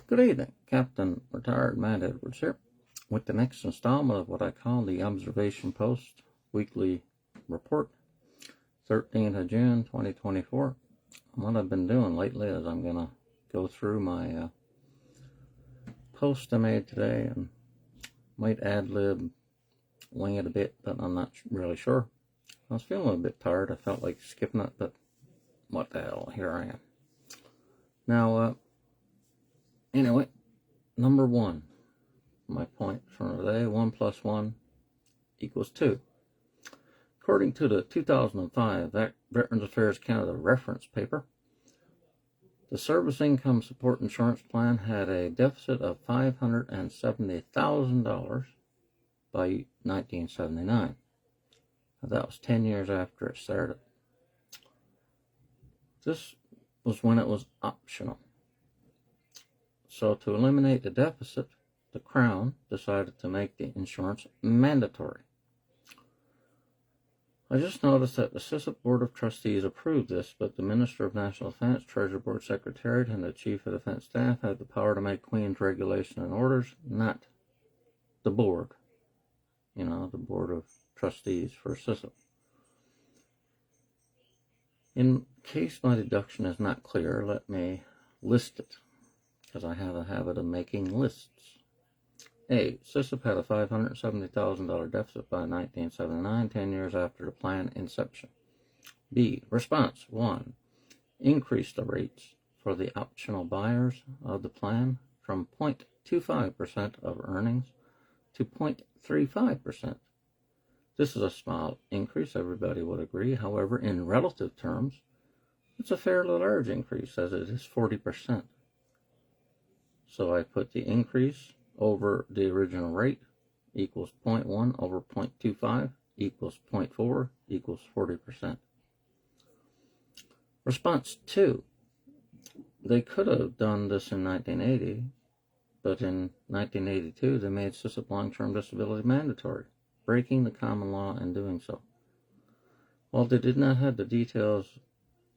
Good evening, Captain Retired Matt Edwards here with the next installment of what I call the Observation Post Weekly Report, 13th of June 2024. What I've been doing lately is I'm going to go through my post I made today and might ad-lib, wing it a bit, but I'm not really sure. I was feeling a bit tired. I felt like skipping it, but what the hell, here I am. Now, anyway, number one, my point for today, 1 + 1 = 2. According to the 2005 VAC Veterans Affairs Canada Reference Paper, the Service Income Support Insurance Plan had a deficit of $570,000 by 1979. Now, that was 10 years after it started. This was when it was optional. So to eliminate the deficit, the Crown decided to make the insurance mandatory. I just noticed that the SISIP Board of Trustees approved this, but the Minister of National Defense, Treasury Board Secretariat, and the Chief of Defense Staff had the power to make Queen's regulation and orders, not the board. You know, the Board of Trustees for SISIP. In case my deduction is not clear, let me list it, because I have a habit of making lists. A. SISIP had a $570,000 deficit by 1979, 10 years after the plan inception. B. Response 1. Increase the rates for the optional buyers of the plan from 0.25% of earnings to 0.35%. This is a small increase, everybody would agree. However, in relative terms, it's a fairly large increase, as it is 40%. So I put the increase over the original rate equals 0.1 over 0.25 equals 0.4 equals 40%. Response 2. They could have done this in 1980, but in 1982 they made SISIP long-term disability mandatory, breaking the common law in doing so. While they did not have the details,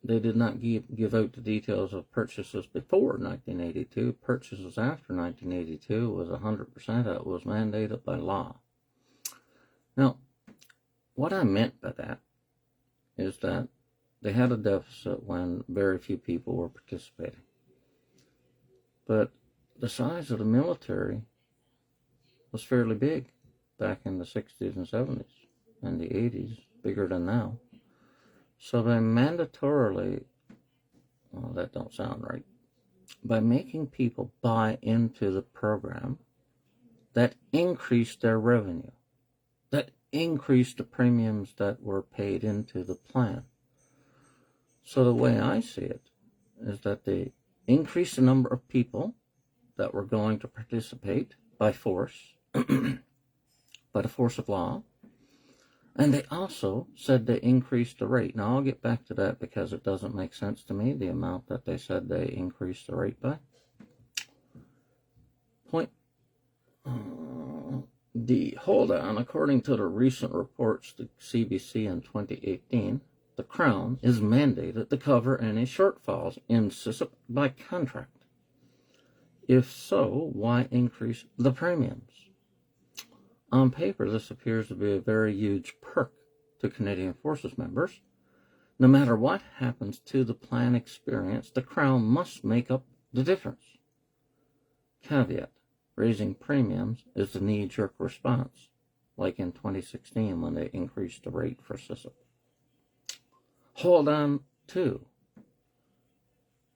they did not give out the details of purchases before 1982. Purchases after 1982 was 100%. That was mandated by law. Now, what I meant by that is that they had a deficit when very few people were participating. But the size of the military was fairly big back in the 60s and 70s and the 80s, bigger than now. So by mandatorily, well, that don't sound right, by making people buy into the program, that increased their revenue, that increased the premiums that were paid into the plan. So the way I see it is that they increased the number of people that were going to participate by force, by the force of law, and they also said they increased the rate. Now, I'll get back to that because it doesn't make sense to me, the amount that they said they increased the rate by. Point D. Hold on. According to the recent reports to CBC in 2018, the Crown is mandated to cover any shortfalls in SISIP by contract. If so, why increase the premiums? On paper, this appears to be a very huge perk to Canadian Forces members. No matter what happens to the plan experience, the Crown must make up the difference. Caveat: raising premiums is the knee-jerk response, like in 2016 when they increased the rate for SISIP. Hold on to.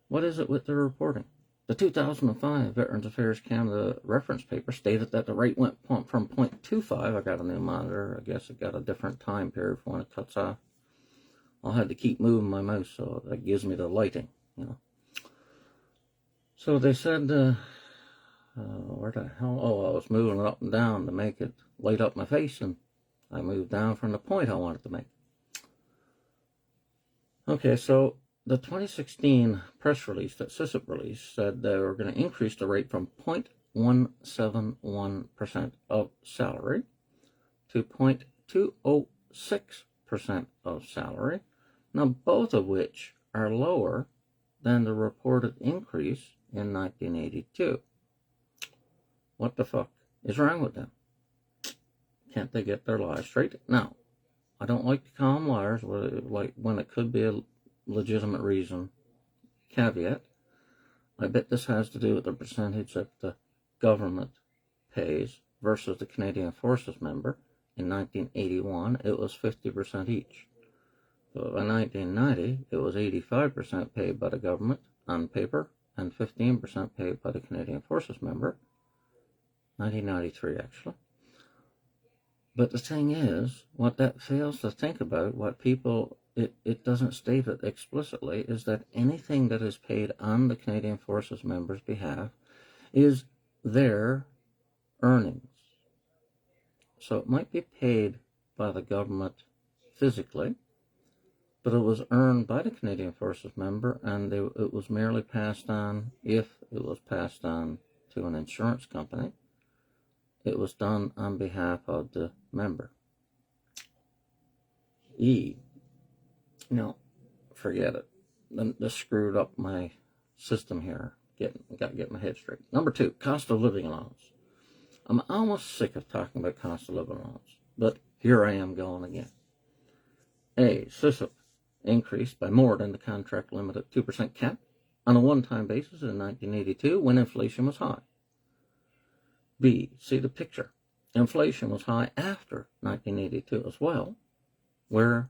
What is it with the reporting? The 2005 Veterans Affairs Canada reference paper stated that the rate went from 0.25. I got a new monitor. I guess it got a different time period for when it cuts off. I'll have to keep moving my mouse so that gives me the lighting, you know. So they said, where the hell? Oh, I was moving it up and down to make it light up my face, and I moved down from the point I wanted to make. Okay, so the 2016 press release that SISIP released said they were going to increase the rate from 0.171% of salary to 0.206% of salary. Now, both of which are lower than the reported increase in 1982. What the fuck is wrong with them? Can't they get their lies straight? Now, I don't like to call them liars, like when it could be a legitimate reason. Caveat, I bet this has to do with the percentage that the government pays versus the Canadian Forces member. In 1981, it was 50% each. So by 1990, it was 85% paid by the government on paper and 15% paid by the Canadian Forces member. 1993, actually. But the thing is, what that fails to think about, what people, it doesn't state it explicitly, is that anything that is paid on the Canadian Forces members' behalf is their earnings. So it might be paid by the government physically, but it was earned by the Canadian Forces member, and it was merely passed on, if it was passed on to an insurance company, it was done on behalf of the member. No, forget it. This screwed up my system here. Got to get my head straight. Number 2, cost of living allowance. I'm almost sick of talking about cost of living allowance, but here I am going again. SISIP increased by more than the contract limit at 2% cap on a one-time basis in 1982 when inflation was high. B, see the picture. Inflation was high after 1982 as well. Where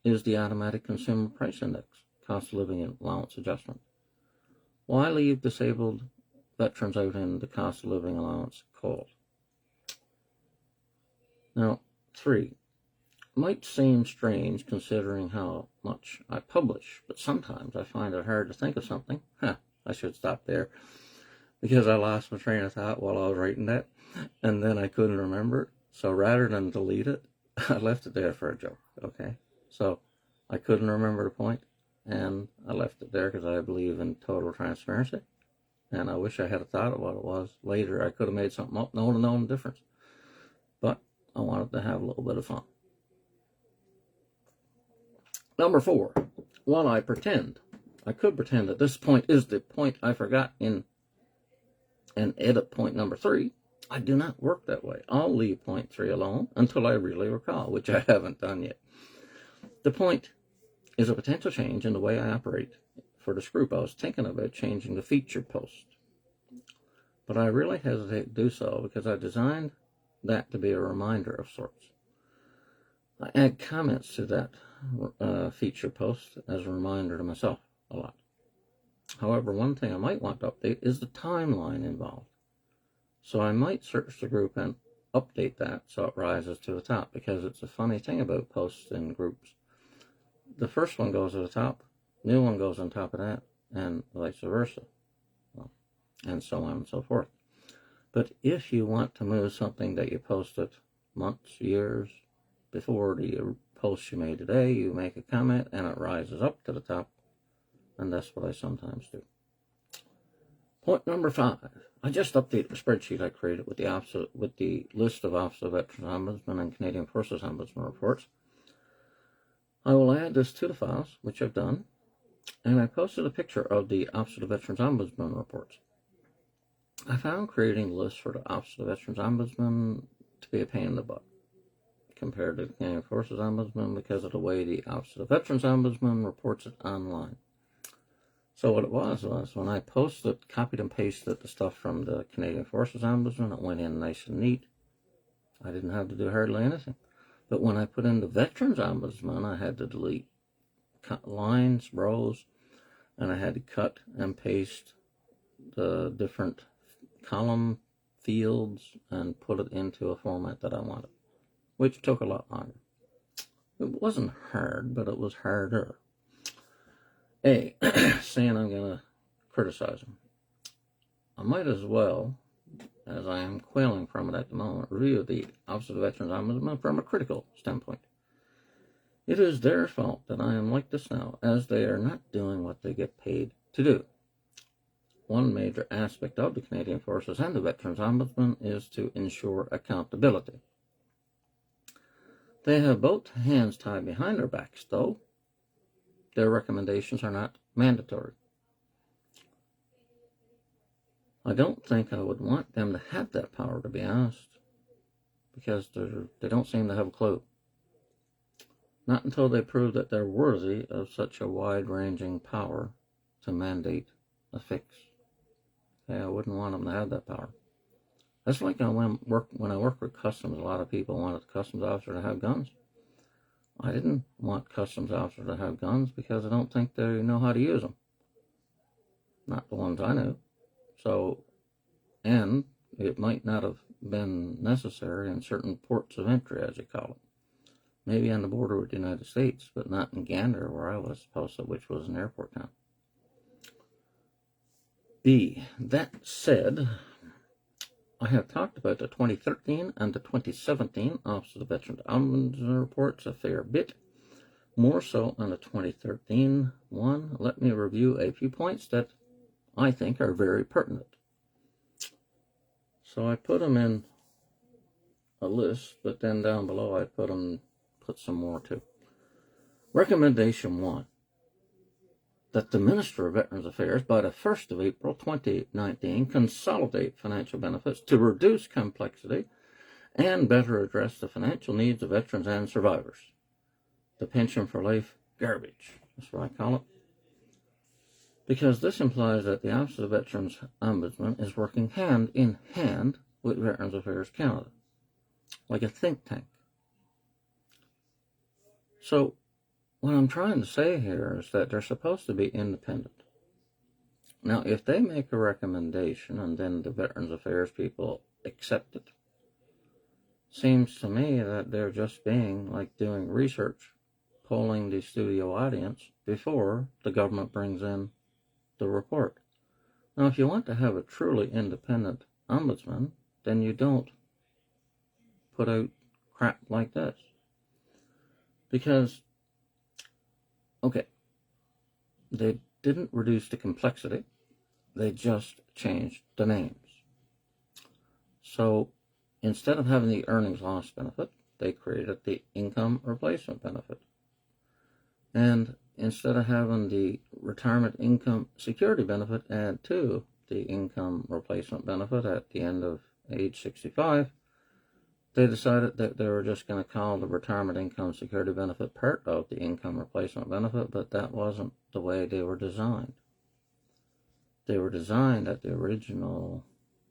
is the automatic consumer price index, cost of living allowance adjustment? Why leave disabled veterans out in the cost of living allowance cold? Now, 3, might seem strange considering how much I publish, but sometimes I find it hard to think of something. I should stop there, because I lost my train of thought while I was writing that, and then I couldn't remember it. So rather than delete it, I left it there for a joke, okay? So I couldn't remember the point, and I left it there because I believe in total transparency, and I wish I had thought of what it was. Later, I could have made something up, no one would have known the difference. But I wanted to have a little bit of fun. Number 4, while I could pretend that this point is the point I forgot in and edit point number 3, I do not work that way. I'll leave point 3 alone until I really recall, which I haven't done yet. The point is a potential change in the way I operate. For this group, I was thinking about changing the feature post, but I really hesitate to do so because I designed that to be a reminder of sorts. I add comments to that feature post as a reminder to myself a lot. However, one thing I might want to update is the timeline involved. So I might search the group and update that so it rises to the top, because it's a funny thing about posts in groups. The first one goes to the top, new one goes on top of that, and vice versa, and so on and so forth. But if you want to move something that you posted months, years before the post you made today, you make a comment and it rises up to the top, and that's what I sometimes do. Point number 5. I just updated a spreadsheet I created with the list of Office of Veterans Ombudsman and Canadian Forces Ombudsman reports. I will add this to the files, which I've done, and I posted a picture of the Office of the Veterans Ombudsman reports. I found creating lists for the Office of the Veterans Ombudsman to be a pain in the butt compared to the Canadian Forces Ombudsman because of the way the Office of the Veterans Ombudsman reports it online. So what it was when I posted, copied and pasted the stuff from the Canadian Forces Ombudsman, it went in nice and neat. I didn't have to do hardly anything. But when I put in the Veterans Ombudsman, I had to delete lines, rows, and I had to cut and paste the different column fields and put it into a format that I wanted, which took a lot longer. It wasn't hard, but it was harder. Saying I'm going to criticize him. I might as well, as I am quailing from it at the moment, review the Office of the Veterans Ombudsman from a critical standpoint. It is their fault that I am like this now, as they are not doing what they get paid to do. One major aspect of the Canadian Forces and the Veterans Ombudsman is to ensure accountability. They have both hands tied behind their backs, though. Their recommendations are not mandatory. I don't think I would want them to have that power, to be honest, because they don't seem to have a clue. Not until they prove that they're worthy of such a wide-ranging power to mandate a fix. Okay, I wouldn't want them to have that power. That's like when I work with customs, a lot of people wanted the customs officer to have guns. I didn't want customs officers to have guns because I don't think they know how to use them. Not the ones I knew. So, and it might not have been necessary in certain ports of entry, as you call it. Maybe on the border with the United States, but not in Gander, where I was posted, which was an airport town. B. That said, I have talked about the 2013 and the 2017 Office of the Veterans Ombudsman reports a fair bit. More so on the 2013 one. Let me review a few points that I think are very pertinent. So I put them in a list, but then down below I put some more too. Recommendation 1. That the Minister of Veterans Affairs, by the 1st of April 2019, consolidate financial benefits to reduce complexity and better address the financial needs of veterans and survivors. The pension for life garbage, that's what I call it. Because this implies that the Office of the Veterans Ombudsman is working hand in hand with Veterans Affairs Canada, like a think tank. So, what I'm trying to say here is that they're supposed to be independent. Now, if they make a recommendation and then the Veterans Affairs people accept it, seems to me that they're just being like doing research, polling the studio audience before the government brings in the report. Now, if you want to have a truly independent ombudsman, then you don't put out crap like this. Because, okay, they didn't reduce the complexity, they just changed the names. So, instead of having the earnings loss benefit, they created the income replacement benefit. And instead of having the retirement income security benefit add to the income replacement benefit at the end of age 65, they decided that they were just going to call the retirement income security benefit part of the income replacement benefit, but that wasn't the way they were designed. They were designed at the original,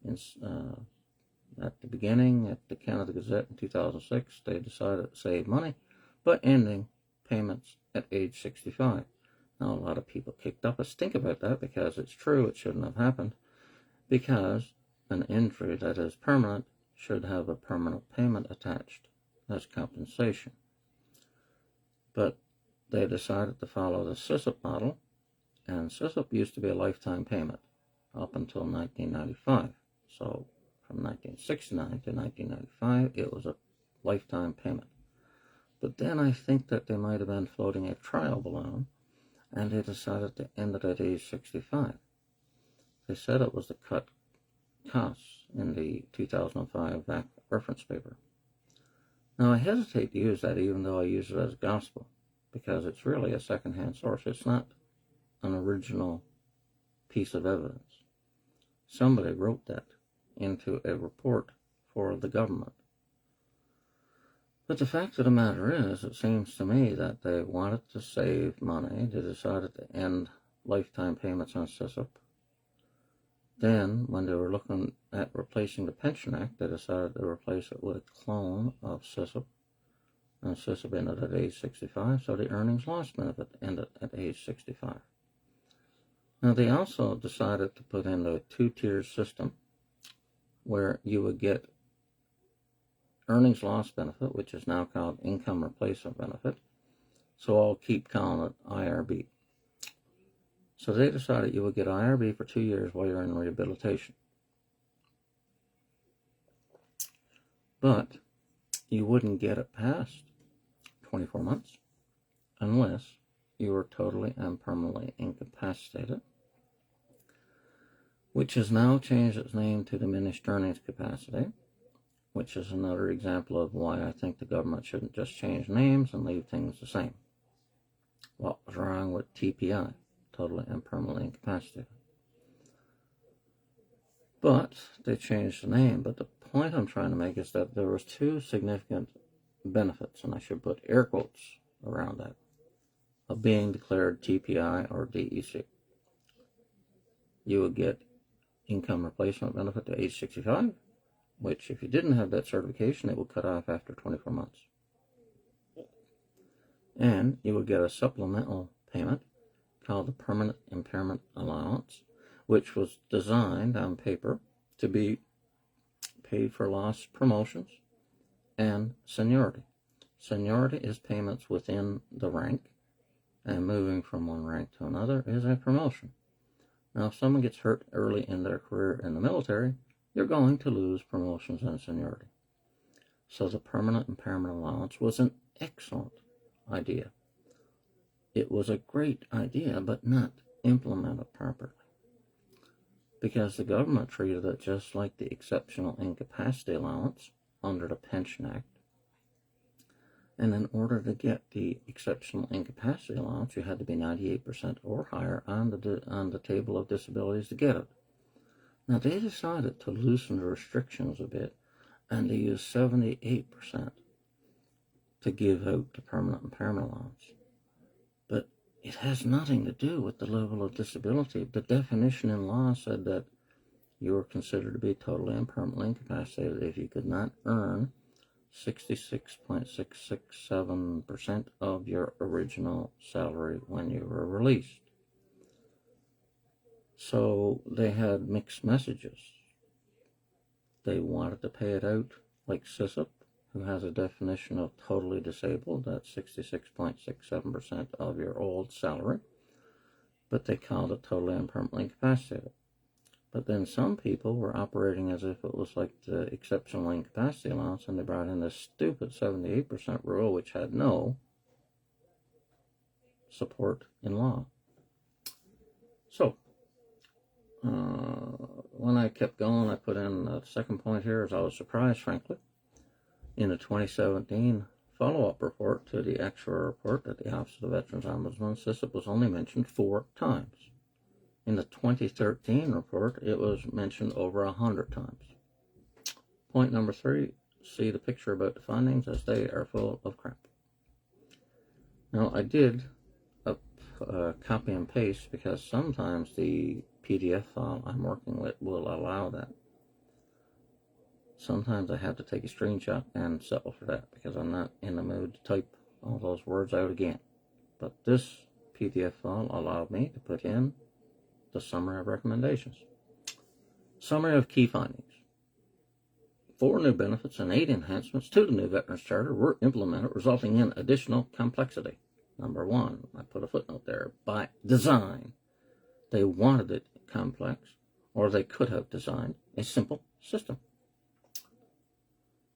at the beginning, at the Canada Gazette in 2006, they decided to save money by ending payments at age 65. Now, a lot of people kicked up a stink about that because it's true, it shouldn't have happened, because an injury that is permanent should have a permanent payment attached as compensation. But they decided to follow the SISIP model, and SISIP used to be a lifetime payment up until 1995. So from 1969 to 1995, it was a lifetime payment. But then I think that they might have been floating a trial balloon, and they decided to end it at age 65. They said it was to cut costs in the 2005 VAC Reference Paper. Now, I hesitate to use that even though I use it as gospel, because it's really a second-hand source. It's not an original piece of evidence. Somebody wrote that into a report for the government. But the fact of the matter is, it seems to me that they wanted to save money. They decided to end lifetime payments on SISIP. Then, when they were looking at replacing the Pension Act, they decided to replace it with a clone of SISIP. And SISIP ended at age 65, so the earnings loss benefit ended at age 65. Now, they also decided to put in a two-tier system where you would get earnings loss benefit, which is now called income replacement benefit. So I'll keep calling it IRB. So they decided you would get IRB for 2 years while you're in rehabilitation. But you wouldn't get it past 24 months unless you were totally and permanently incapacitated, which has now changed its name to diminished earnings capacity, which is another example of why I think the government shouldn't just change names and leave things the same. What was wrong with TPI? Totally and permanently incapacitated. But they changed the name. But the point I'm trying to make is that there was two significant benefits, and I should put air quotes around that, of being declared TPI or DEC. You would get income replacement benefit to age 65, which if you didn't have that certification, it would cut off after 24 months. And you would get a supplemental payment called the Permanent Impairment Allowance, which was designed on paper to be paid for lost promotions and seniority. Seniority is payments within the rank, and moving from one rank to another is a promotion. Now, if someone gets hurt early in their career in the military, you're going to lose promotions and seniority. So the Permanent Impairment Allowance was an excellent idea. It was a great idea, but not implemented properly, because the government treated it just like the Exceptional Incapacity Allowance under the Pension Act. And in order to get the Exceptional Incapacity Allowance, you had to be 98% or higher on the table of disabilities to get it. Now, they decided to loosen the restrictions a bit and to use 78% to give out the Permanent Impairment Allowance. But it has nothing to do with the level of disability. The definition in law said that you were considered to be totally and permanently incapacitated if you could not earn 66.667% of your original salary when you were released. So they had mixed messages. They wanted to pay it out like SISIP, who has a definition of totally disabled, that's 66.67% of your old salary, but they called it totally and permanently incapacitated. But then some people were operating as if it was like the Exceptional Incapacity Allowance, and they brought in this stupid 78% rule, which had no support in law. So, when I kept going, I put in the second point here, as I was surprised, frankly. In the 2017 follow-up report to the actual report at the Office of the Veterans Ombudsman, SISIP was only mentioned 4 times. In the 2013 report, it was mentioned over 100 times. Point number 3, see the picture about the findings, as they are full of crap. Now, I did a copy and paste because sometimes the PDF file I'm working with will allow that. Sometimes I have to take a screenshot and settle for that because I'm not in the mood to type all those words out again. But this PDF file allowed me to put in the summary of recommendations. Summary of key findings. 4 new benefits and 8 enhancements to the new Veterans Charter were implemented, resulting in additional complexity. Number 1, I put a footnote there, by design. They wanted it complex, or they could have designed a simple system.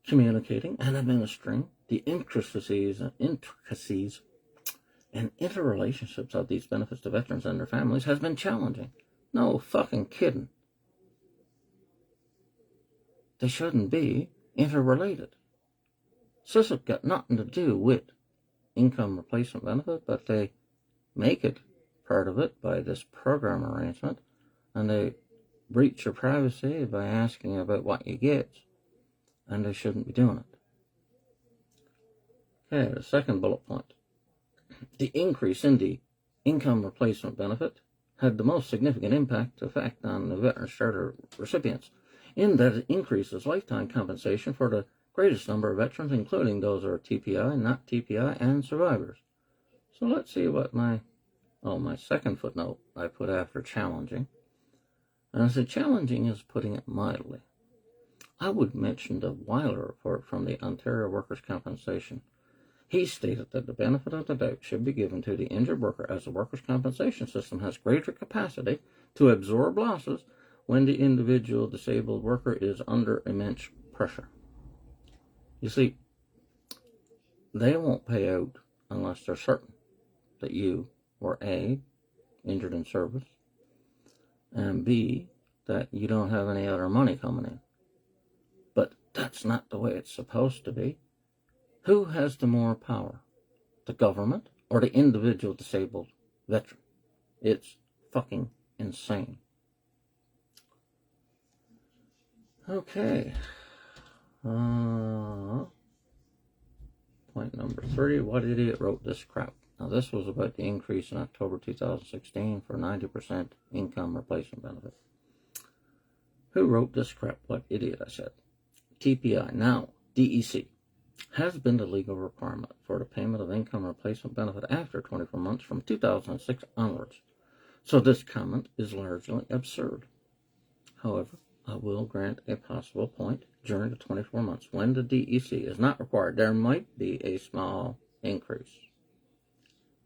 Communicating and administering the intricacies and interrelationships of these benefits to veterans and their families has been challenging. No fucking kidding. They shouldn't be interrelated. SISIP got nothing to do with income replacement benefit, but they make it part of it by this program arrangement, and they breach your privacy by asking about what you get, and they shouldn't be doing it. Okay, the second bullet point. The increase in the income replacement benefit had the most significant effect on the Veterans Charter recipients, in that it increases lifetime compensation for the greatest number of veterans, including those who are TPI, not TPI, and survivors. So let's see what my second footnote I put after challenging. And I said challenging is putting it mildly. I would mention the Weiler report from the Ontario Workers' Compensation. He stated that the benefit of the doubt should be given to the injured worker, as the workers' compensation system has greater capacity to absorb losses when the individual disabled worker is under immense pressure. You see, they won't pay out unless they're certain that you were A, injured in service, and B, that you don't have any other money coming in. But that's not the way it's supposed to be. Who has the more power? The government or the individual disabled veteran? It's fucking insane. Okay. Point number 3, what idiot wrote this crap? Now this was about the increase in October 2016 for 90% income replacement benefit. Who wrote this crap? What idiot, I said. TPI, now DEC, has been the legal requirement for the payment of income replacement benefit after 24 months from 2006 onwards. So this comment is largely absurd. However, I will grant a possible point during the 24 months when the DEC is not required. There might be a small increase.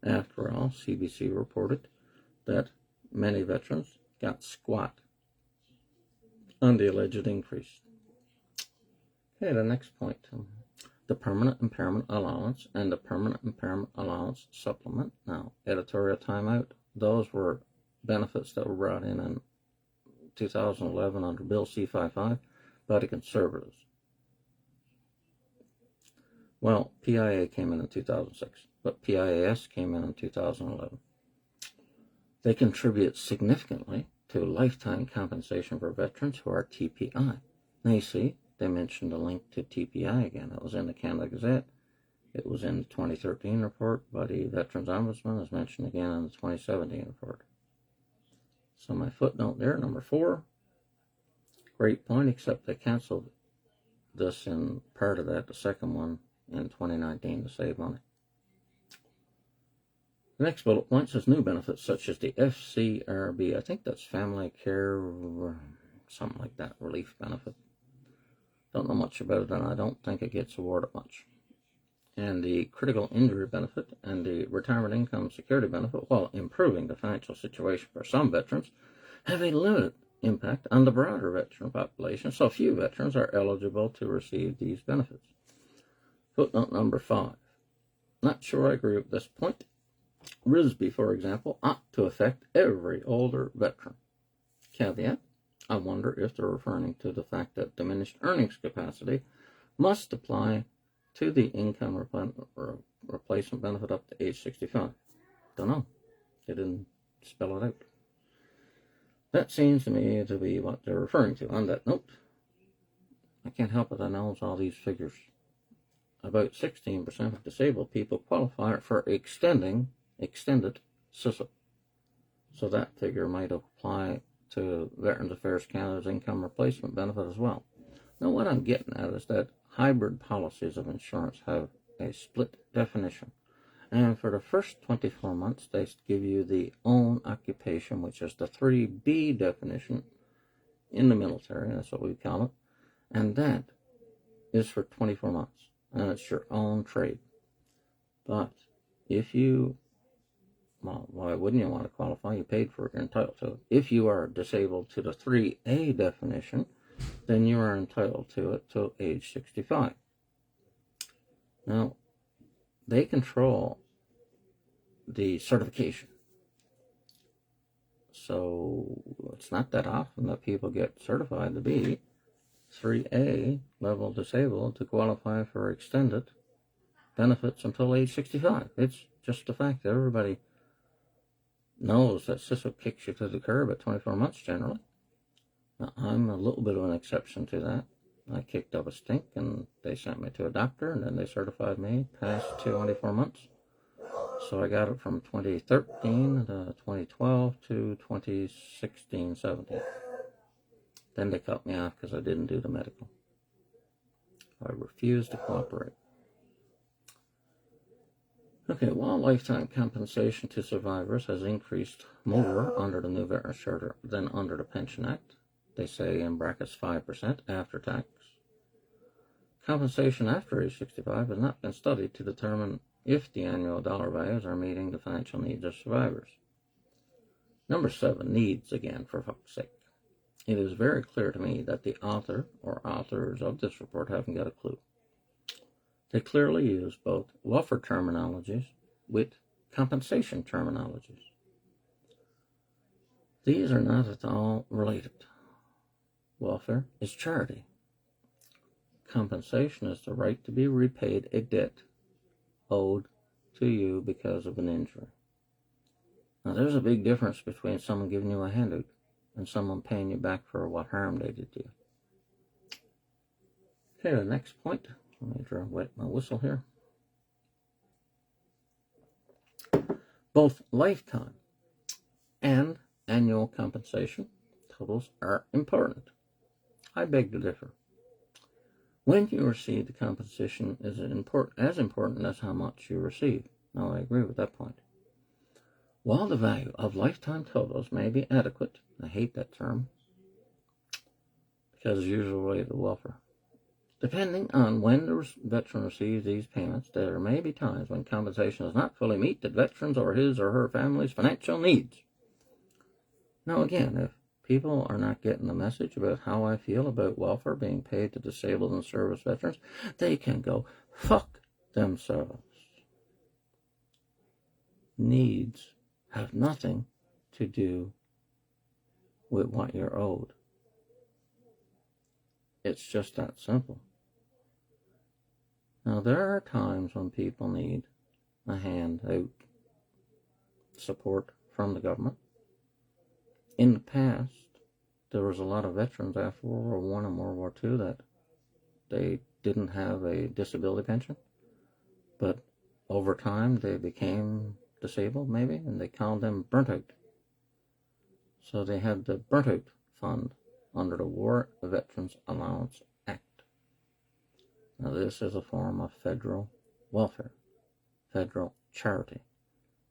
After all, CBC reported that many veterans got squat on the alleged increase. Okay, the next point. The permanent impairment allowance and the permanent impairment allowance supplement. Now, editorial timeout. Those were benefits that were brought in 2011 under Bill C-55 by the Conservatives. Well, PIA came in 2006, but PIAS came in 2011. They contribute significantly to lifetime compensation for veterans who are TPI. Now you see, they mentioned a link to TPI again. It was in the Canada Gazette. It was in the 2013 report by the Veterans Ombudsman. It was mentioned again in the 2017 report. So my footnote there, number 4, great point, except they canceled this in part of that, the second one, in 2019 to save money. The next bullet point says new benefits such as the FCRB, I think that's Family Care, something like that, relief benefit. Don't know much about it, and I don't think it gets awarded much. And the critical injury benefit and the retirement income security benefit, while improving the financial situation for some veterans, have a limited impact on the broader veteran population, so few veterans are eligible to receive these benefits. Footnote number 5. Not sure I agree with this point. RISB, for example, ought to affect every older veteran. Caveat, I wonder if they're referring to the fact that diminished earnings capacity must apply to the income replacement benefit up to age 65. Don't know. They didn't spell it out. That seems to me to be what they're referring to. On that note, I can't help it, I know all these figures. About 16% of disabled people qualify for extended SISIP. So that figure might apply to Veterans Affairs Canada's income replacement benefit as well. Now what I'm getting at is that hybrid policies of insurance have a split definition. And for the first 24 months, they give you the own occupation, which is the 3B definition in the military. That's what we call it. And that is for 24 months. And it's your own trade. But if you, well, why wouldn't you want to qualify? You paid for it, you're entitled to it. If you are disabled to the 3A definition, then you are entitled to it till age 65. Now, they control the certification. So it's not that often that people get certified to be 3A level disabled to qualify for extended benefits until age 65. It's just the fact that everybody knows that SISIP kicks you to the curb at 24 months generally. Now, I'm a little bit of an exception to that. I kicked up a stink, and they sent me to a doctor, and then they certified me past 24 months. So I got it from 2013 to 2012 to 2016-17. Then they cut me off because I didn't do the medical. I refused to cooperate. Okay, while lifetime compensation to survivors has increased more under the new Veterans Charter than under the Pension Act, they say in brackets 5% after tax, compensation after age 65 has not been studied to determine if the annual dollar values are meeting the financial needs of survivors. Number 7, needs again, for fuck's sake. It is very clear to me that the author or authors of this report haven't got a clue. They clearly use both welfare terminologies with compensation terminologies. These are not at all related. Welfare is charity. Compensation is the right to be repaid a debt owed to you because of an injury. Now, there's a big difference between someone giving you a handout and someone paying you back for what harm they did to you. Okay, the next point. Let me wet my whistle here. Both lifetime and annual compensation totals are important. I beg to differ. When you receive the compensation is as important as how much you receive. Now, I agree with that point. While the value of lifetime totals may be adequate, I hate that term, because it's usually the welfare. Depending on when the veteran receives these payments, there may be times when compensation does not fully meet the veteran's or his or her family's financial needs. Now again, if people are not getting the message about how I feel about welfare being paid to disabled and service veterans, they can go fuck themselves. Needs have nothing to do with what you're owed. It's just that simple. Now, there are times when people need a handout support from the government. In the past, there was a lot of veterans after World War I and World War II that they didn't have a disability pension, but over time they became disabled, maybe, and they called them burnt out. So they had the burnt out fund under the War Veterans Allowance Act. Now, this is a form of federal welfare, federal charity.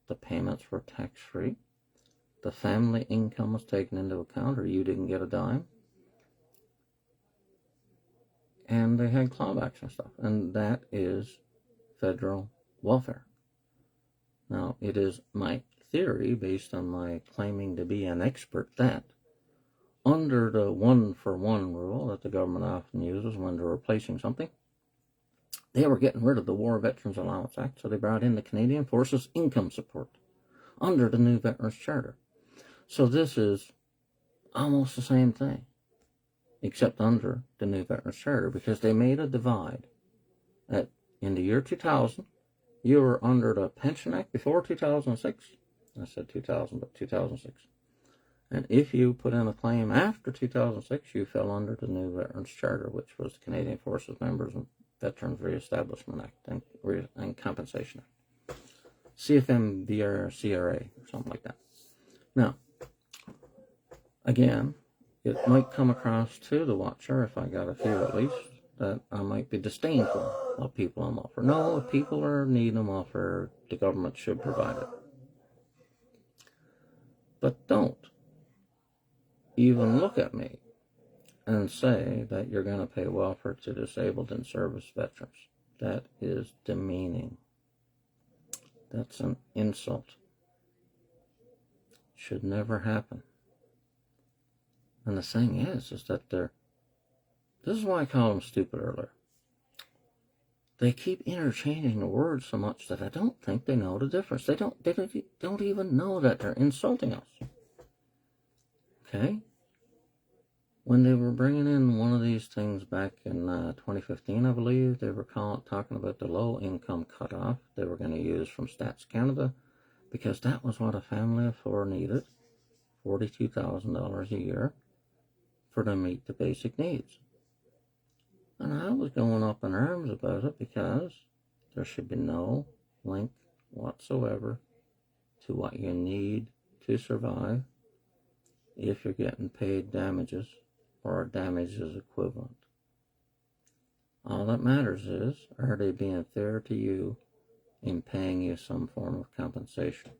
The payments were tax-free. The family income was taken into account, or you didn't get a dime. And they had clawbacks and stuff. And that is federal welfare. Now, it is my theory, based on my claiming to be an expert, that under the one-for-one rule that the government often uses when they're replacing something, they were getting rid of the War Veterans Allowance Act, so they brought in the Canadian Forces Income Support under the new Veterans Charter. So this is almost the same thing, except under the new Veterans Charter, because they made a divide. That in the year 2000, you were under the Pension Act before 2006. I said 2000, but 2006. And if you put in a claim after 2006, you fell under the new Veterans Charter, which was the Canadian Forces Members and Veterans Reestablishment Act and Compensation Act. CFMVR-CRA, or something like that. Now, again, it might come across to the watcher, if I got a few at least, that I might be disdainful of people on welfare. No, if people are needing welfare, the government should provide it. But don't even look at me and say that you're going to pay welfare to disabled and service veterans. That is demeaning. That's an insult. Should never happen. And the thing is that this is why I call them stupid earlier. They keep interchanging the words so much that I don't think they know the difference. They don't even know that they're insulting us. Okay? When they were bringing in one of these things back in 2015, I believe, they were talking about the low income cutoff they were going to use from Stats Canada, because that was what a family of four needed, $42,000 a year, for them to meet the basic needs. And I was going up in arms about it, because there should be no link whatsoever to what you need to survive if you're getting paid damages or damages equivalent. All that matters is, are they being fair to you in paying you some form of compensation?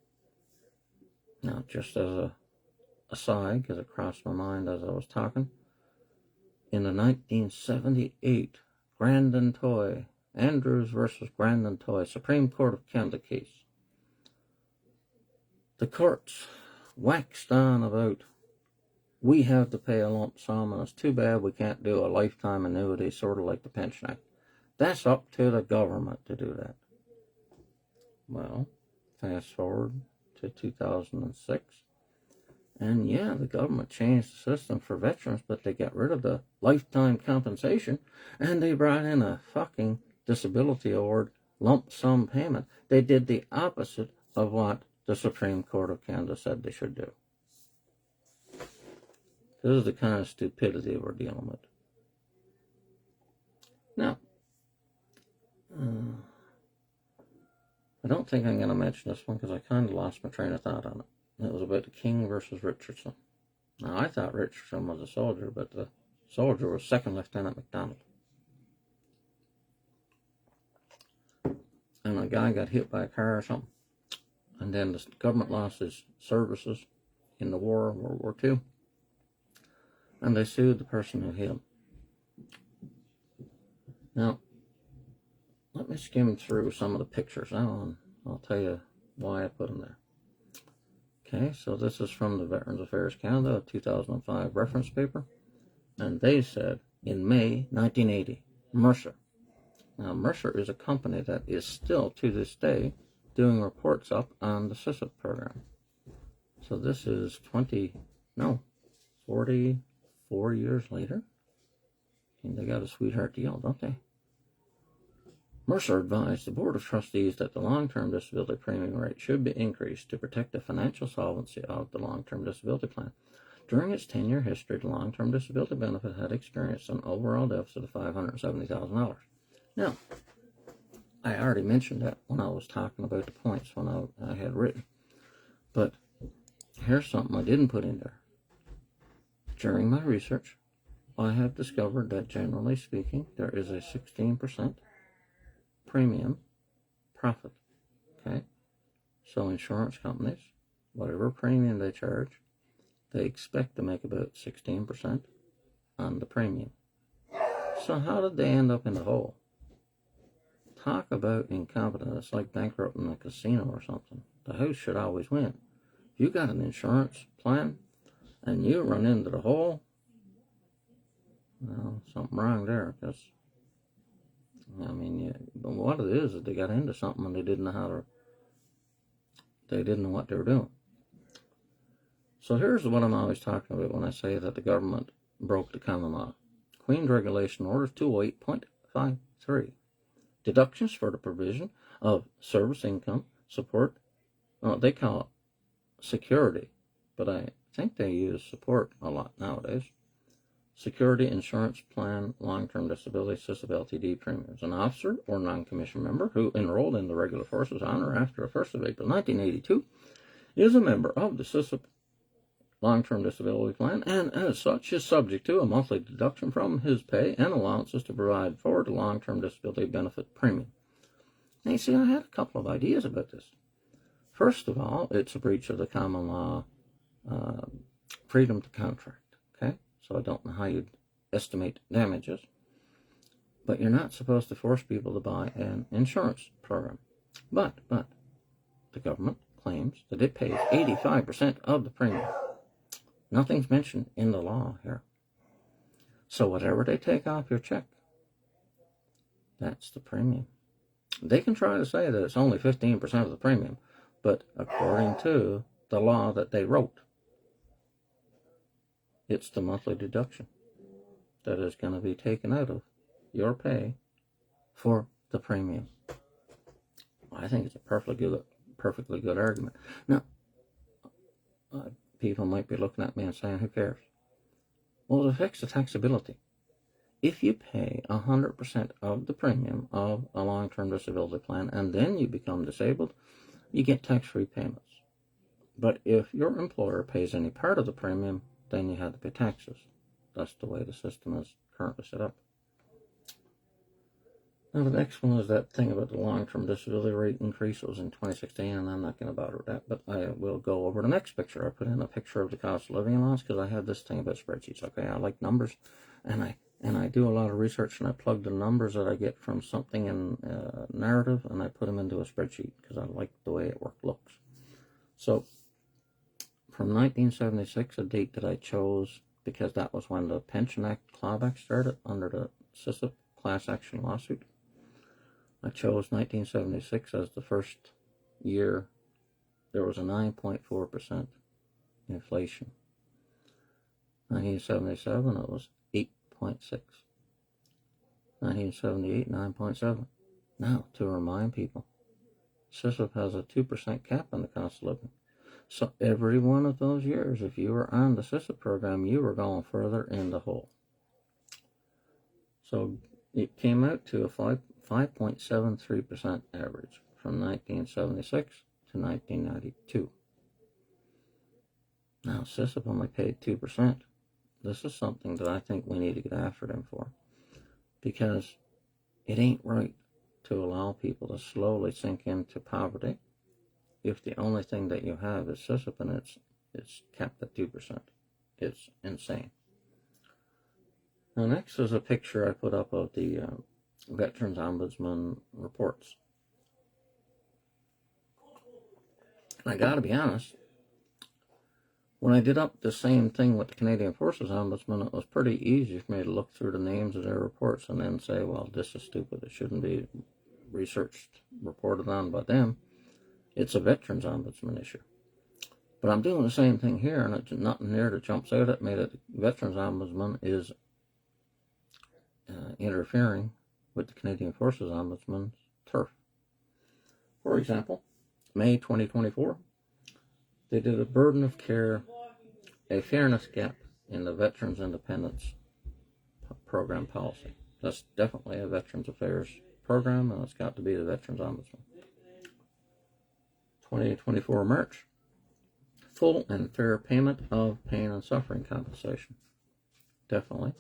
Now, just as a aside, because it crossed my mind as I was talking, in the 1978 Grandin Toy, Andrews versus Grandin Toy, Supreme Court of Canada case, the courts waxed on about, we have to pay a lump sum, and it's too bad we can't do a lifetime annuity, sort of like the Pension Act. That's up to the government to do that. Well, fast forward to 2006, and yeah, the government changed the system for veterans, but they got rid of the lifetime compensation, and they brought in a fucking disability award lump sum payment. They did the opposite of what the Supreme Court of Canada said they should do. This is the kind of stupidity we're dealing with. I don't think I'm going to mention this one because I kind of lost my train of thought on it. It was about the King versus Richardson. Now, I thought Richardson was a soldier, but the soldier was Second Lieutenant MacDonald. And a guy got hit by a car or something. And then the government lost his services in the war, World War II. And they sued the person who hit him. Now, let me skim through some of the pictures now, and I'll tell you why I put them there. Okay, so this is from the Veterans Affairs Canada 2005 reference paper. And they said, in May 1980, Mercer. Now, Mercer is a company that is still, to this day, doing reports up on the SISIP program. So this is 44 years later. And they got a sweetheart deal, don't they? Mercer advised the Board of Trustees that the long-term disability premium rate should be increased to protect the financial solvency of the long-term disability plan. During its 10-year history, the long-term disability benefit had experienced an overall deficit of $570,000. Now, I already mentioned that when I was talking about the points when I had written. But here's something I didn't put in there. During my research, I have discovered that generally speaking, there is a 16% premium profit. Okay? So insurance companies, whatever premium they charge, they expect to make about 16% on the premium. So how did they end up in the hole? Talk about incompetent. It's like bankrupting a casino or something. The house should always win. If you got an insurance plan and you run into the hole, well, something wrong there. Because, I mean, what it is they got into something and they didn't know what they were doing. So here's what I'm always talking about when I say that the government broke the common law. Queen's Regulation Order 208.53. Deductions for the provision of service income support. Well, they call it security, but I think they use support a lot nowadays. Security Insurance Plan Long-Term Disability SISIP Ltd premiums. An officer or non-commissioned member who enrolled in the regular forces on or after the 1st of April 1982 is a member of the SISIP Long-Term Disability Plan, and as such is subject to a monthly deduction from his pay and allowances to provide for the long-term disability benefit premium. Now, you see, I had a couple of ideas about this. First of all, it's a breach of the common law freedom to contract, okay? So I don't know how you'd estimate damages, but you're not supposed to force people to buy an insurance program. But the government claims that it pays 85% of the premium. Nothing's mentioned in the law here. So whatever they take off your check, that's the premium. They can try to say that it's only 15% of the premium, but according to the law that they wrote, it's the monthly deduction that is going to be taken out of your pay for the premium. I think it's a perfectly good argument. Now, people might be looking at me and saying, who cares? Well, it affects the taxability. If you pay 100% of the premium of a long-term disability plan and then you become disabled, you get tax-free payments. But if your employer pays any part of the premium, then you have to pay taxes. That's the way the system is currently set up. Now, the next one is that thing about the long-term disability rate increase. It was in 2016, and I'm not going to bother with that, but I will go over the next picture. I put in a picture of the cost of living allowance because I have this thing about spreadsheets. Okay, I like numbers, and I do a lot of research, and I plug the numbers that I get from something in narrative, and I put them into a spreadsheet because I like the way it looks. So, from 1976, a date that I chose because that was when the Pension Act clawback started under the SISIP class action lawsuit. I chose 1976 as the first year there was a 9.4% inflation. 1977, it was 8.6. 1978, 9.7. Now, to remind people, SISIP has a 2% cap on the cost of living. So every one of those years, if you were on the SISIP program, you were going further in the hole. So it came out to a 5.73% average from 1976 to 1992. Now, SISIP only paid 2%. This is something that I think we need to get after them for, because it ain't right to allow people to slowly sink into poverty if the only thing that you have is SISIP and it's capped at 2%. It's insane. Now, next is a picture I put up of the Veterans Ombudsman reports. And I gotta be honest, when I did up the same thing with the Canadian Forces Ombudsman, it was pretty easy for me to look through the names of their reports and then say, well, this is stupid. It shouldn't be researched, reported on by them. It's a Veterans Ombudsman issue. But I'm doing the same thing here, and it's nothing there that jumps out at me that the Veterans Ombudsman is interfering with the Canadian Forces Ombudsman's turf. For example, May 2024, they did a burden of care, a fairness gap in the Veterans Independence Program policy. That's definitely a Veterans Affairs program, and it's got to be the Veterans Ombudsman. 2024 March, full and fair payment of pain and suffering compensation. Definitely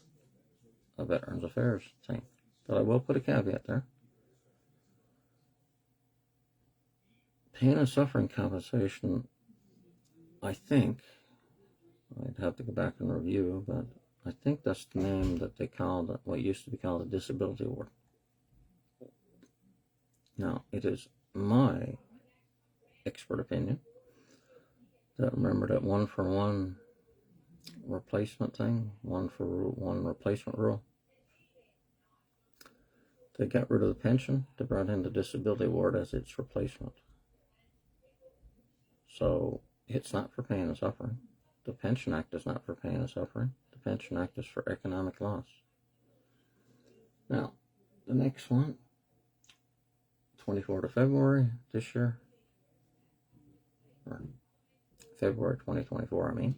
a Veterans Affairs thing. But I will put a caveat there. Pain and suffering compensation, I think, I'd have to go back and review, but I think that's the name that they called it, what used to be called a disability award. Now, it is my expert opinion that, remember that 1-for-1 replacement thing, 1-for-1 replacement rule? They got rid of the pension, they brought in the disability award as its replacement. So it's not for pain and suffering. The Pension Act is not for pain and suffering. The Pension Act is for economic loss. Now, the next one, 24th of February this year, or February 2024, I mean.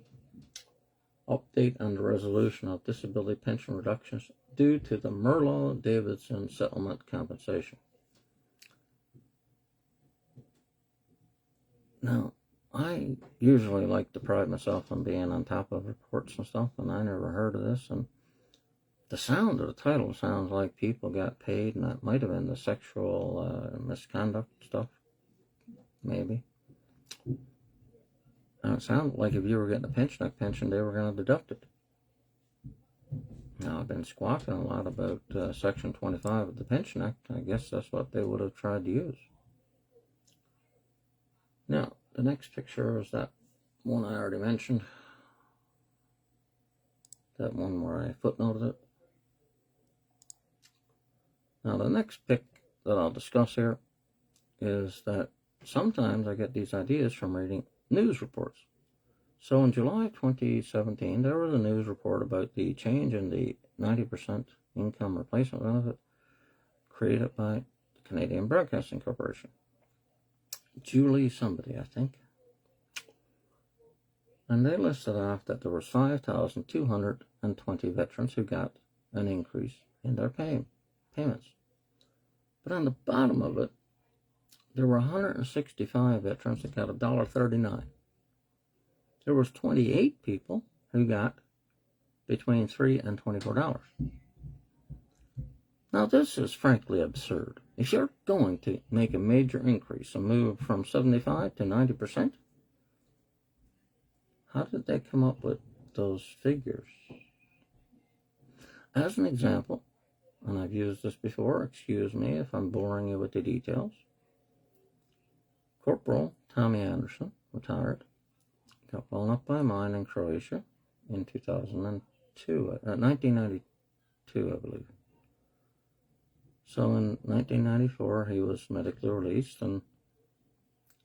Update on the resolution of disability pension reductions due to the Merlo-Davidson settlement compensation. Now, I usually like to pride myself on being on top of reports and stuff, and I never heard of this, and the sound of the title sounds like people got paid, and that might have been the sexual misconduct stuff, maybe. And it sounded like if you were getting a pension, they were going to deduct it. Now, I've been squawking a lot about Section 25 of the Pension Act. I guess that's what they would have tried to use. Now, the next picture is that one I already mentioned. That one where I footnoted it. Now, the next pic that I'll discuss here is that sometimes I get these ideas from reading news reports. So in July 2017, there was a news report about the change in the 90% income replacement benefit created by the Canadian Broadcasting Corporation. Julie somebody, I think. And they listed off that there was 5,220 veterans who got an increase in their payments. But on the bottom of it, there were 165 veterans that got $1.39. There was 28 people who got between $3 and $24. Now, this is frankly absurd. If you're going to make a major increase and move from 75 to 90%, how did they come up with those figures? As an example, and I've used this before, excuse me if I'm boring you with the details, Corporal Tommy Anderson, retired, got blown up by a mine in Croatia in 1992, I believe. So in 1994, he was medically released, and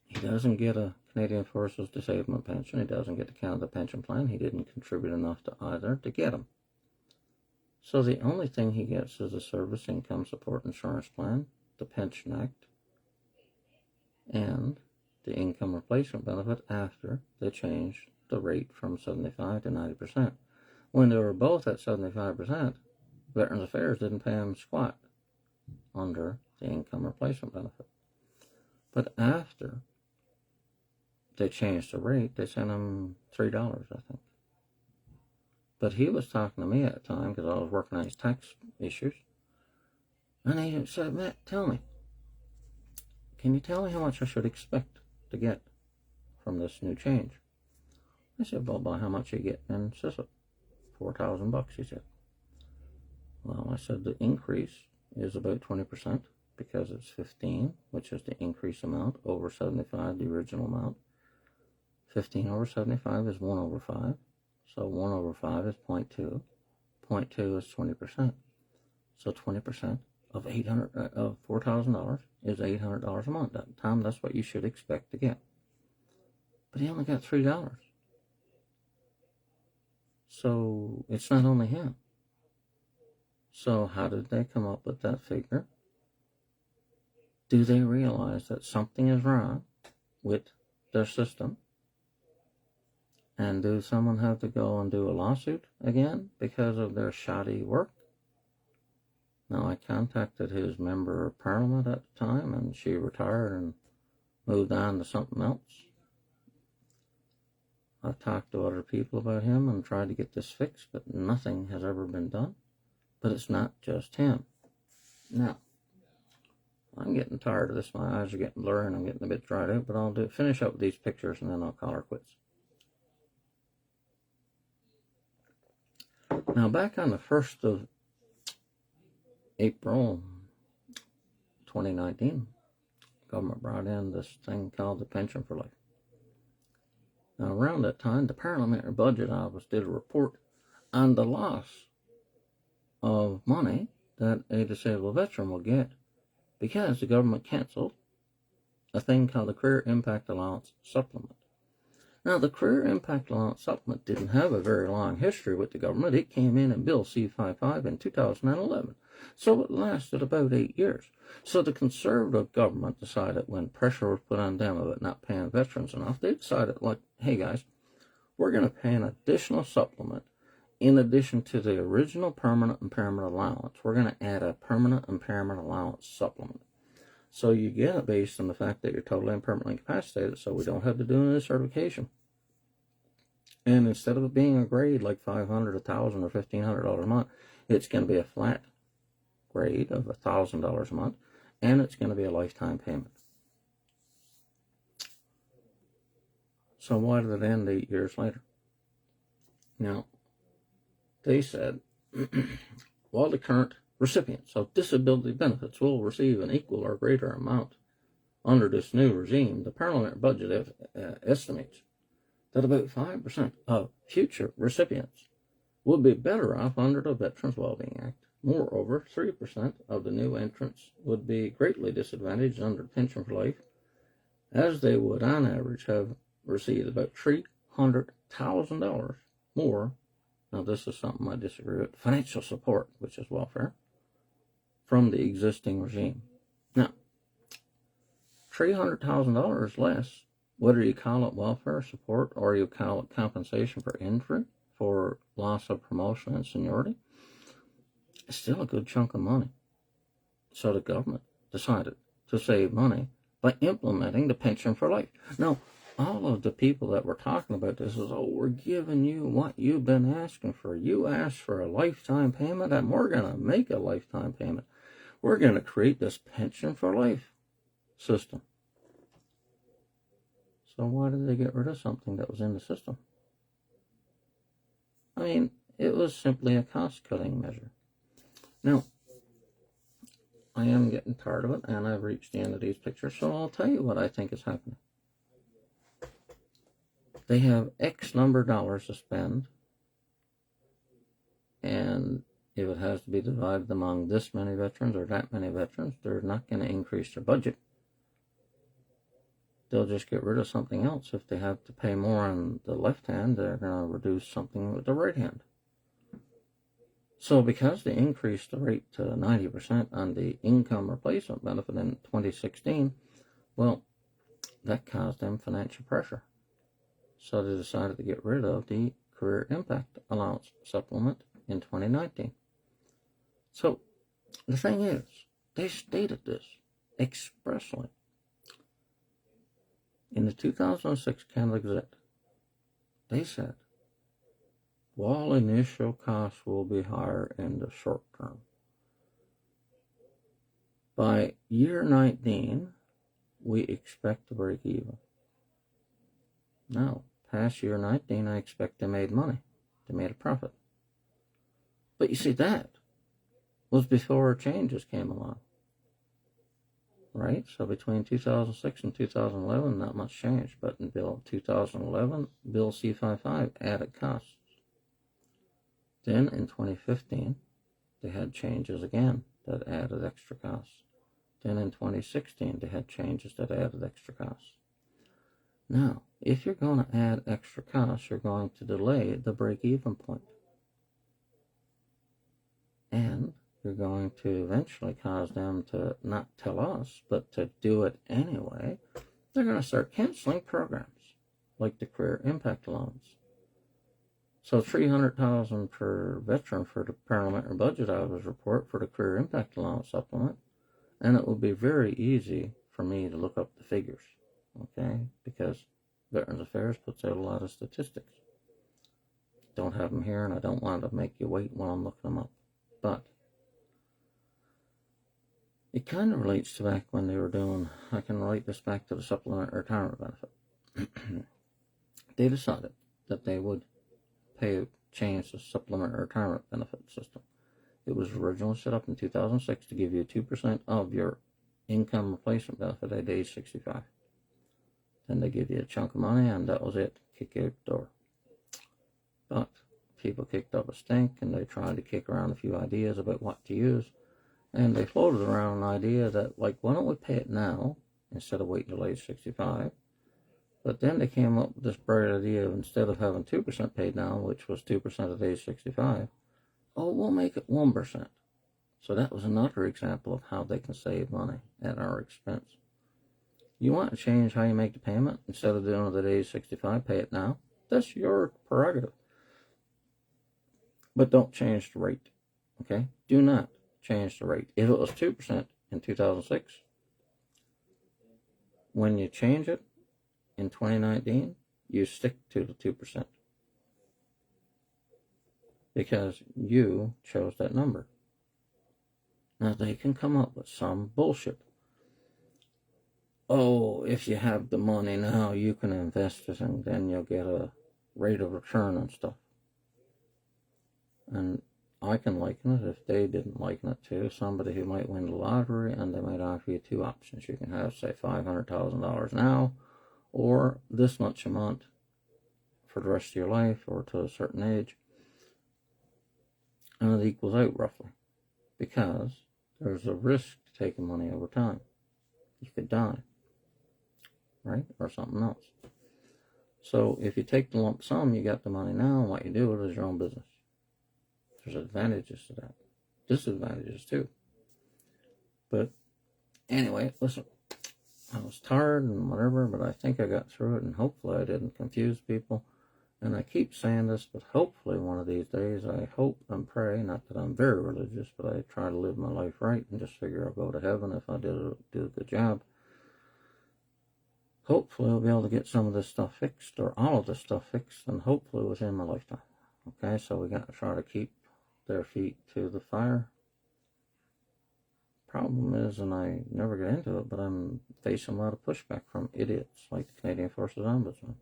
he doesn't get a Canadian Forces Disablement Pension. He doesn't get the Canada Pension Plan. He didn't contribute enough to either to get him. So the only thing he gets is a Service Income Support Insurance Plan, the Pension Act, and the income replacement benefit after they changed the rate from 75 to 90%. When they were both at 75%, Veterans Affairs didn't pay him squat under the income replacement benefit. But after they changed the rate, they sent him $3, I think. But he was talking to me at the time because I was working on his tax issues. And he said, Matt, tell me, can you tell me how much I should expect to get from this new change? I said, well, by how much you get in SISIP? $4,000, he said. Well, I said the increase is about 20% because it's 15, which is the increase amount, over 75, the original amount. 15 over 75 is 1 over 5. So 1 over 5 is 0.2. 0.2 is 20%. So 20% of $4,000 is $800 a month. Tom, that's what you should expect to get. But he only got $3. So it's not only him. So how did they come up with that figure? Do they realize that something is wrong with their system? And do someone have to go and do a lawsuit again because of their shoddy work? Now, I contacted his member of parliament at the time, and she retired and moved on to something else. I've talked to other people about him and tried to get this fixed, but nothing has ever been done. But it's not just him. Now, I'm getting tired of this. My eyes are getting blurry and I'm getting a bit dried out, but I'll finish up with these pictures and then I'll call her quits. Now, back on the 1st of April 2019, the government brought in this thing called the Pension for Life. Now, around that time, the Parliamentary Budget Office did a report on the loss of money that a disabled veteran will get because the government canceled a thing called the Career Impact Allowance Supplement. Now, the Career Impact Allowance Supplement didn't have a very long history with the government. It came in Bill C-55 in 2011, so it lasted about 8 years. So the Conservative government decided, when pressure was put on them about not paying veterans enough, they decided, like, hey guys, we're going to pay an additional supplement in addition to the original permanent impairment allowance. We're going to add a permanent impairment allowance supplement. So you get it based on the fact that you're totally and permanently incapacitated, so we don't have to do any certification. And instead of it being a grade like $500, $1,000, or $1,500 a month, it's going to be a flat grade of $1,000 a month, and it's going to be a lifetime payment. So why did it end 8 years later? Now, they said, while the current recipients of disability benefits will receive an equal or greater amount under this new regime, the Parliament budget estimates that about 5% of future recipients would be better off under the Veterans Wellbeing Act. Moreover, 3% of the new entrants would be greatly disadvantaged under Pension for Life, as they would on average have received about $300,000 more. Now, this is something I disagree with. Financial support, which is welfare, from the existing regime. Now, $300,000 less, whether you call it welfare support or you call it compensation for injury, for loss of promotion and seniority, it's still a good chunk of money. So the government decided to save money by implementing the Pension for Life. Now, all of the people that were talking about this is, oh, we're giving you what you've been asking for. You asked for a lifetime payment, and we're going to make a lifetime payment. We're going to create this Pension for Life system. So why did they get rid of something that was in the system? I mean, it was simply a cost-cutting measure. Now, I am getting tired of it, and I've reached the end of these pictures, so I'll tell you what I think is happening. They have X number of dollars to spend, and if it has to be divided among this many veterans or that many veterans, they're not going to increase their budget. They'll just get rid of something else. If they have to pay more on the left hand, they're going to reduce something with the right hand. So because they increased the rate to 90% on the income replacement benefit in 2016, well, that caused them financial pressure. So they decided to get rid of the Career Impact Allowance Supplement in 2019. So the thing is, they stated this expressly. In the 2006 Canada Gazette, they said, while initial costs will be higher in the short term, by year 19, we expect to break even. Now, past year 19, I expect they made money. They made a profit. But you see, that was before changes came along. Right? So between 2006 and 2011, not much changed. But in Bill 2011, Bill C-55 added costs. Then in 2015, they had changes again that added extra costs. Then in 2016, they had changes that added extra costs. Now, if you're going to add extra costs, you're going to delay the break-even point. And you're going to eventually cause them to not tell us, but to do it anyway. They're going to start canceling programs like the Career Impact Allowance. So $300,000 per veteran for the Parliamentary Budget Office report for the Career Impact Allowance supplement. And it will be very easy for me to look up the figures, okay? Because Veterans Affairs puts out a lot of statistics. Don't have them here, and I don't want to make you wait while I'm looking them up. But it kind of relates to back when they were doing, I can relate this back to the supplementary retirement benefit. They decided that they would change the supplementary retirement benefit system. It was originally set up in 2006 to give you 2% of your income replacement benefit at age 65. Then they give you a chunk of money, and that was it. Kick you out the door. But people kicked up a stink, and they tried to kick around a few ideas about what to use. And they floated around an idea that, like, why don't we pay it now instead of waiting till age 65? But then they came up with this bright idea of, instead of having 2% paid now, which was 2% at age 65, we'll make it 1%. So that was another example of how they can save money at our expense. You want to change how you make the payment? Instead of doing it at age 65, pay it now. That's your prerogative. But don't change the rate, okay? Do not change the rate. If it was 2% in 2006, when you change it in 2019, you stick to the 2%. Because you chose that number. Now, they can come up with some bullshit. Oh, if you have the money now, you can invest it and then you'll get a rate of return and stuff. And I can liken it, if they didn't liken it, to somebody who might win the lottery, and they might offer you two options. You can have, say, $500,000 now, or this much a month for the rest of your life, or to a certain age. And it equals out roughly, because there's a risk to taking money over time. You could die, right? Or something else. So if you take the lump sum, you got the money now, and what you do with it is your own business. There's advantages to that. Disadvantages too. But anyway, listen, I was tired and whatever, but I think I got through it, and hopefully I didn't confuse people. And I keep saying this, but hopefully one of these days, I hope and pray, not that I'm very religious, but I try to live my life right and just figure I'll go to heaven if I do a good job. Hopefully I'll be able to get some of this stuff fixed, or all of this stuff fixed, and hopefully within my lifetime. Okay, so we got to try to keep their feet to the fire. Problem is, and I never get into it, but I'm facing a lot of pushback from idiots like the Canadian Forces Ombudsman.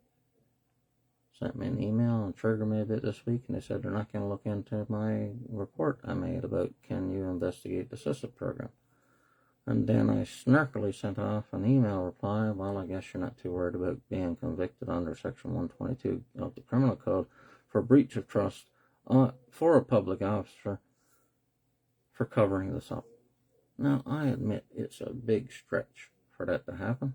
Sent me an email and triggered me a bit this week, and they said they're not going to look into my report I made about, can you investigate the SISIP program? And then I snarkily sent off an email reply, well, I guess you're not too worried about being convicted under Section 122 of the Criminal Code for breach of trust for a public officer for covering this up. Now, I admit it's a big stretch for that to happen,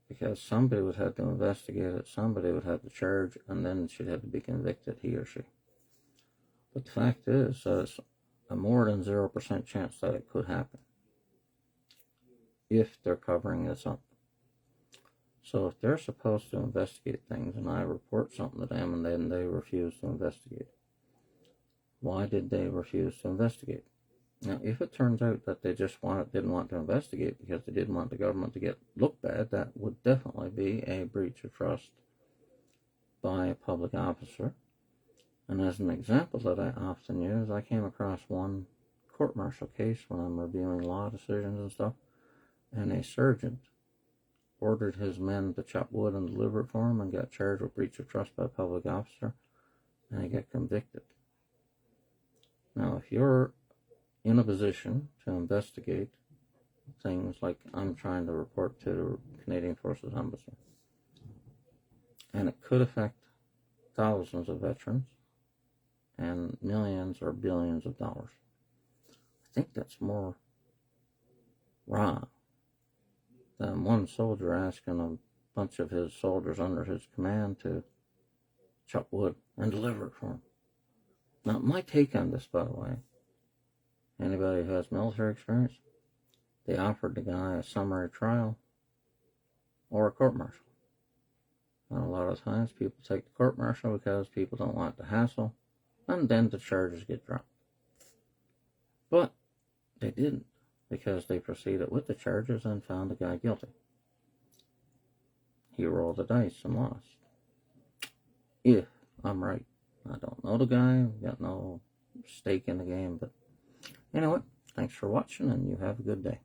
because somebody would have to investigate it, somebody would have to charge, and then she'd have to be convicted, he or she. But the fact is, there's a more than 0% chance that it could happen if they're covering this up. So if they're supposed to investigate things, and I report something to them, and then they refuse to investigate, why did they refuse to investigate? Now, if it turns out that they just didn't want to investigate because they didn't want the government to look bad, that would definitely be a breach of trust by a public officer. And as an example that I often use, I came across one court-martial case when I'm reviewing law decisions and stuff, and a sergeant ordered his men to chop wood and deliver it for him and got charged with breach of trust by a public officer, and he got convicted. Now, if you're in a position to investigate things like I'm trying to report to the Canadian Forces Ombudsman, and it could affect thousands of veterans and millions or billions of dollars, I think that's more wrong than one soldier asking a bunch of his soldiers under his command to chop wood and deliver it for him. Now, my take on this, by the way, anybody who has military experience, they offered the guy a summary trial or a court-martial. And a lot of times people take the court-martial because people don't want the hassle, and then the charges get dropped. But they didn't, because they proceeded with the charges and found the guy guilty. He rolled the dice and lost. If I'm right. I don't know the guy, got no stake in the game, but anyway, thanks for watching, and you have a good day.